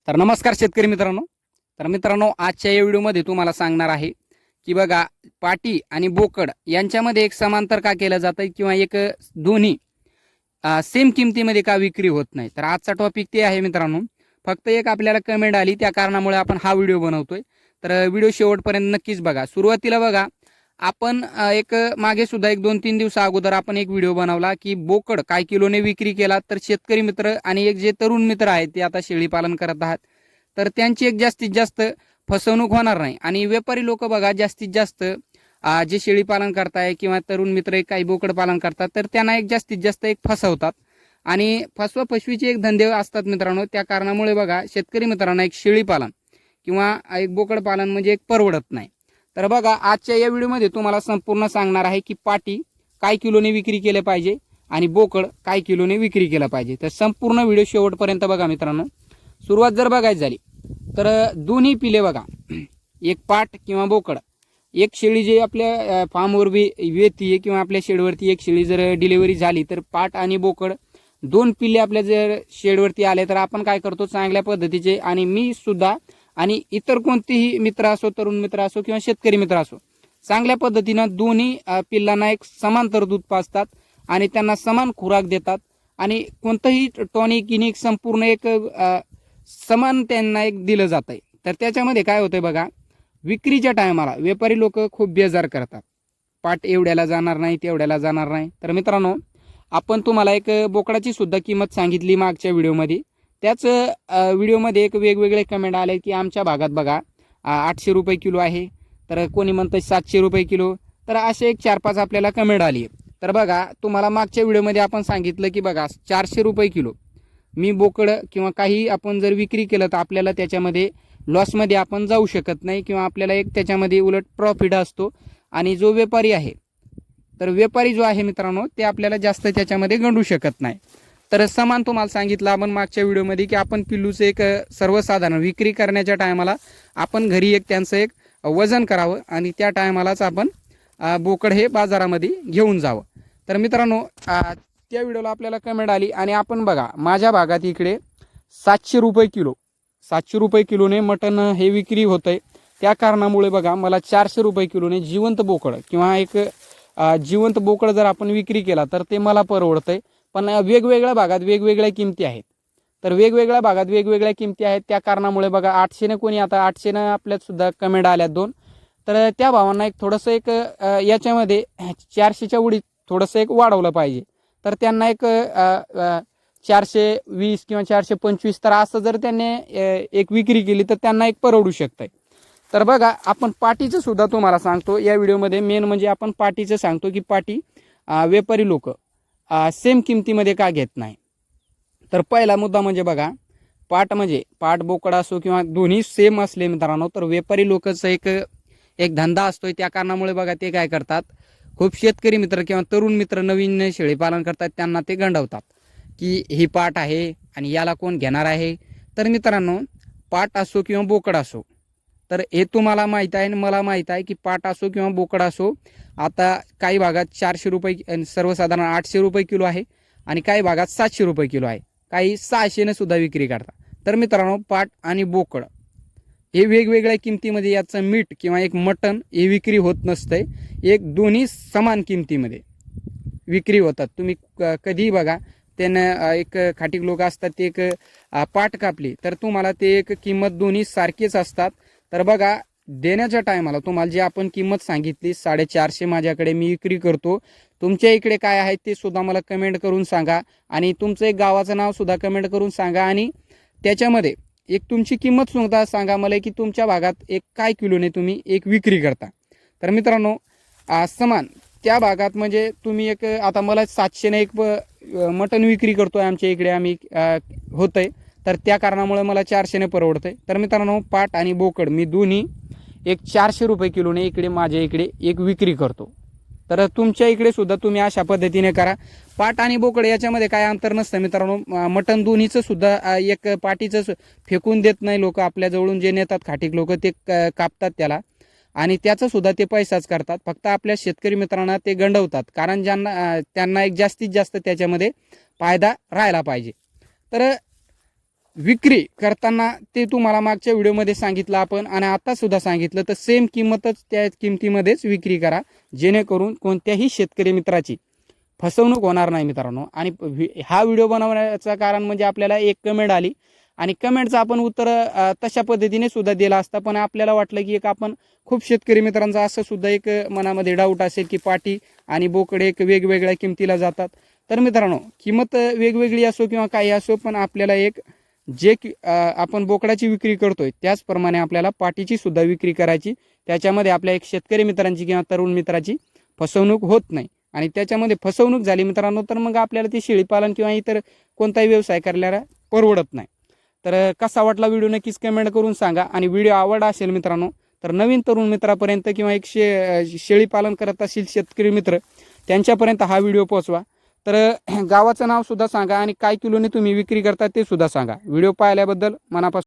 तर नमस्कार शेतकरी मित्रांनो. तर मित्रांनो, आजच्या या व्हिडिओमध्ये तुम्हाला सांगणार आहे की बघा, पाटी आणि बोकड यांच्यामध्ये एक समांतर का केलं जातं किंवा एक दोन्ही सेम किमतीमध्ये का विक्री होत नाही. तर आजचा टॉपिक ते आहे मित्रांनो. फक्त एक आपल्याला कमेंट आली, त्या कारणामुळे आपण हा व्हिडिओ बनवतोय. तर व्हिडिओ शेवटपर्यंत नक्कीच बघा. सुरुवातीला बघा, आपण एक मागे सुद्धा एक 2-3 दिवसा अगोदर आपण एक व्हिडिओ बनवला की बोकड काय किलोने विक्री केला. तर शेतकरी मित्र आणि एक जे तरुण मित्र आहेत ते आता शेळी पालन करत आहात, तर त्यांची एक जास्तीत जास्त फसवणूक होणार नाही. आणि व्यापारी लोक बघा, जास्तीत जास्त जे शेळी पालन करताय किंवा तरुण मित्र काही बोकड पालन करतात, तर त्यांना एक जास्तीत जास्त एक फसवतात आणि फसवा फसवीचे एक धंदे असतात मित्रांनो. त्या कारणामुळे बघा, शेतकरी मित्रांना एक शेळी पालन किंवा एक बोकड पालन म्हणजे एक परवडत नाही. तर बघा, आजच्या या व्हिडिओमध्ये तुम्हाला संपूर्ण सांगणार आहे की पाटी काय किलोने विक्री केले पाहिजे आणि बोकड काय किलोने विक्री केला पाहिजे. तर संपूर्ण व्हिडिओ शेवटपर्यंत बघा मित्रांनो. सुरुवात जर बघायची झाली तर दोन्ही पिले बघा, एक पाट किंवा बोकड, एक शेळी जे आपल्या फार्मवर येते किंवा आपल्या शेडवरती एक शेळी जर डिलिव्हरी झाली, तर पाट आणि बोकड दोन पिल्ले आपल्या जर शेडवरती आले, तर आपण काय करतो, चांगल्या पद्धतीचे, आणि मी सुद्धा आणि इतर कोणतेही मित्र असो, तरुण मित्र असो किंवा शेतकरी मित्र असो, चांगल्या पद्धतीनं दोन्ही पिल्लांना एक समांतर दूध पाजतात आणि त्यांना समान खुराक देतात आणि कोणतंही टॉनिक गिनिक संपूर्ण एक समान त्यांना एक दिलं जात आहे. तर त्याच्यामध्ये काय होतंय बघा, विक्रीच्या टायमाला व्यापारी लोक खूप बेजार करतात. पाट एवढ्याला जाणार नाही, तेवढ्याला जाणार नाही. तर मित्रांनो, आपण तुम्हाला एक बोकडाची सुद्धा किंमत सांगितली मागच्या व्हिडिओमध्ये. त्याच व्हिडिओमध्ये एक वेगवेगळे कमेंट आले की आमच्या भागात बघा 800 रुपये किलो आहे, तर कोणी म्हणतं 700 रुपये किलो. तर असे एक 4-5 आपल्याला कमेंट आली. तर बघा, तुम्हाला मागच्या व्हिडिओमध्ये आपण सांगितलं की बघा 400 रुपये किलो मी बोकड किंवा काही आपण जर विक्री केलं, तर आपल्याला त्याच्यामध्ये लॉसमध्ये आपण जाऊ शकत नाही किंवा आपल्याला एक त्याच्यामध्ये उलट प्रॉफिट असतो. आणि जो व्यापारी आहे, तर व्यापारी जो आहे मित्रांनो, ते आपल्याला जास्त त्याच्यामध्ये गंडू शकत नाही. तर समान तुम्हाला सांगितलं आपण मागच्या व्हिडिओमध्ये की आपण पिल्लूचं एक सर्वसाधारण विक्री करण्याच्या टायमाला आपण घरी एक त्यांचं एक वजन करावं आणि त्या टायमालाच आपण बोकड हे बाजारामध्ये घेऊन जावं. तर मित्रांनो, त्या व्हिडिओला आपल्याला कमेंट आली आणि आपण बघा, माझ्या भागात इकडे 700 रुपये किलो, 700 रुपये किलोने मटण हे विक्री होतं आहे. त्या कारणामुळे बघा, मला 400 रुपये किलोने जिवंत बोकड किंवा एक जिवंत बोकड जर आपण विक्री केला, तर ते मला परवडतं आहे. पण वेगवेगळ्या भागात वेगवेगळ्या किमती आहेत. तर वेगवेगळ्या भागात वेगवेगळ्या किमती आहेत. त्या कारणामुळे बघा, 800ने कोणी, आता 800ने आपल्यात सुद्धा कमेंट आल्यात 2. तर त्या भावांना एक थोडंसं एक याच्यामध्ये 400च्या उडीत थोडंसं एक वाढवलं पाहिजे. तर त्यांना एक 420 किंवा 425, तर असं जर त्यांनी एक विक्री केली, तर त्यांना एक परवडू शकतंय. तर बघा, आपण पाटीचं सुद्धा तुम्हाला सांगतो या व्हिडिओमध्ये. मेन म्हणजे आपण पाटीचं सांगतो की पाटी व्यापारी लोक सेम किमतीमध्ये का घेत नाही. तर पहिला मुद्दा म्हणजे बघा, पाट म्हणजे पाट बोकड असो किंवा दोन्ही सेम असले मित्रांनो, तर व्यापारी लोकचं एक धंदा असतोय. त्या कारणामुळे बघा, ते काय करतात, खूप शेतकरी मित्र किंवा तरुण मित्र नवीन शेळी पालन करतात, त्यांना ते गंडवतात की ही पाट आहे आणि याला कोण घेणार आहे. तर मित्रांनो, पाट असो किंवा बोकड असो, तर हे तुम्हाला माहीत आहे आणि मला माहीत आहे की पाट असो किंवा बोकड असो, आता काही भागात 400 रुपये, सर्वसाधारण 800 रुपये किलो आहे आणि काही भागात 700 रुपये किलो आहे, काही 600ने सुद्धा विक्री करतात. तर मित्रांनो, पाट आणि बोकड हे वेगवेगळ्या किमतीमध्ये, याचं मीठ किंवा एक मटण हे विक्री होत नसतंय. एक दोन्ही समान किमतीमध्ये विक्री होतात. तुम्ही कधीही बघा, त्यानं एक खाटीक लोक असतात, ते एक पाट कापली तर तुम्हाला ते एक किंमत दोन्ही सारखीच असतात. तर बघा, देण्याच्या टायमाला तुम्हाला जी आपण किंमत सांगितली 450 माझ्याकडे मी विक्री करतो, तुमच्या इकडे काय आहे ते सुद्धा मला कमेंट करून सांगा आणि तुमचं एक गावाचं नाव सुद्धा कमेंट करून सांगा आणि त्याच्यामध्ये एक तुमची किंमत सुद्धा सांगा मला की तुमच्या भागात एक काय किलोने तुम्ही एक विक्री करता. तर मित्रांनो, समान त्या भागात म्हणजे तुम्ही एक, आता मला 700ने एक मटण विक्री करतोय आमच्या इकडे आम्ही होतंय, तर त्या कारणामुळे मला 400ने परवडतंय. तर मित्रांनो, पाट आणि बोकड मी दोन्ही एक 400 रुपये किलोने इकडे माझ्या इकडे एक विक्री करतो. तर तुमच्या इकडे सुद्धा तुम्ही अशा पद्धतीने करा. पाट आणि बोकड याच्यामध्ये काय अंतर नसतं मित्रांनो. मटण दोन्हीचं सुद्धा एक पाटीचं फेकून देत नाही लोक, आपल्याजवळून जे नेतात खाटीक लोक, ते कापतात त्याला आणि त्याचा सुद्धा ते पैसाच करतात. फक्त आपल्या शेतकरी मित्रांना ते गंडवतात, कारण त्यांना एक जास्तीत जास्त त्याच्यामध्ये फायदा राहायला पाहिजे. तर विक्री करताना ते तुम्हाला मागच्या व्हिडिओमध्ये सांगितलं आपण आणि आता सुद्धा सांगितलं, तर सेम किंमतच त्या किमतीमध्येच विक्री करा, जेणेकरून कोणत्याही शेतकरी मित्राची फसवणूक होणार नाही मित्रांनो. आणि हा व्हिडिओ बनवण्याचं कारण म्हणजे आपल्याला एक कमेंट आली आणि कमेंटचं आपण उत्तर तशा पद्धतीने सुद्धा दिलं असतं, पण आपल्याला वाटलं की एक आपण खूप शेतकरी मित्रांचा असं सुद्धा एक मनामध्ये डाऊट असेल की पाटी आणि बोकड एक वेगवेगळ्या किमतीला जातात. तर मित्रांनो, किंमत वेगवेगळी असो किंवा काही असो, पण आपल्याला एक जे आपण बोकडाची विक्री करतोय त्याचप्रमाणे आपल्याला पाटीची सुद्धा विक्री करायची. त्याच्यामध्ये आपल्या एक शेतकरी मित्रांची किंवा तरुण मित्राची फसवणूक होत नाही. आणि त्याच्यामध्ये फसवणूक झाली मित्रांनो, तर मग आपल्याला ती शेळीपालन किंवा इतर कोणताही व्यवसाय करायला परवडत नाही. तर कसा वाटला व्हिडिओ नक्कीच कमेंट करून सांगा. आणि व्हिडिओ आवडला असेल मित्रांनो, तर नवीन तरुण मित्रापर्यंत किंवा एक शेळीपालन करत असतील शेतकरी मित्र त्यांच्यापर्यंत हा व्हिडिओ पोहोचवा. तर गावाचं नाव सुद्धा सांगा आणि काय किलोने तुम्ही विक्री करता ते सुद्धा सांगा. व्हिडिओ पाहिल्याबद्दल मनापासून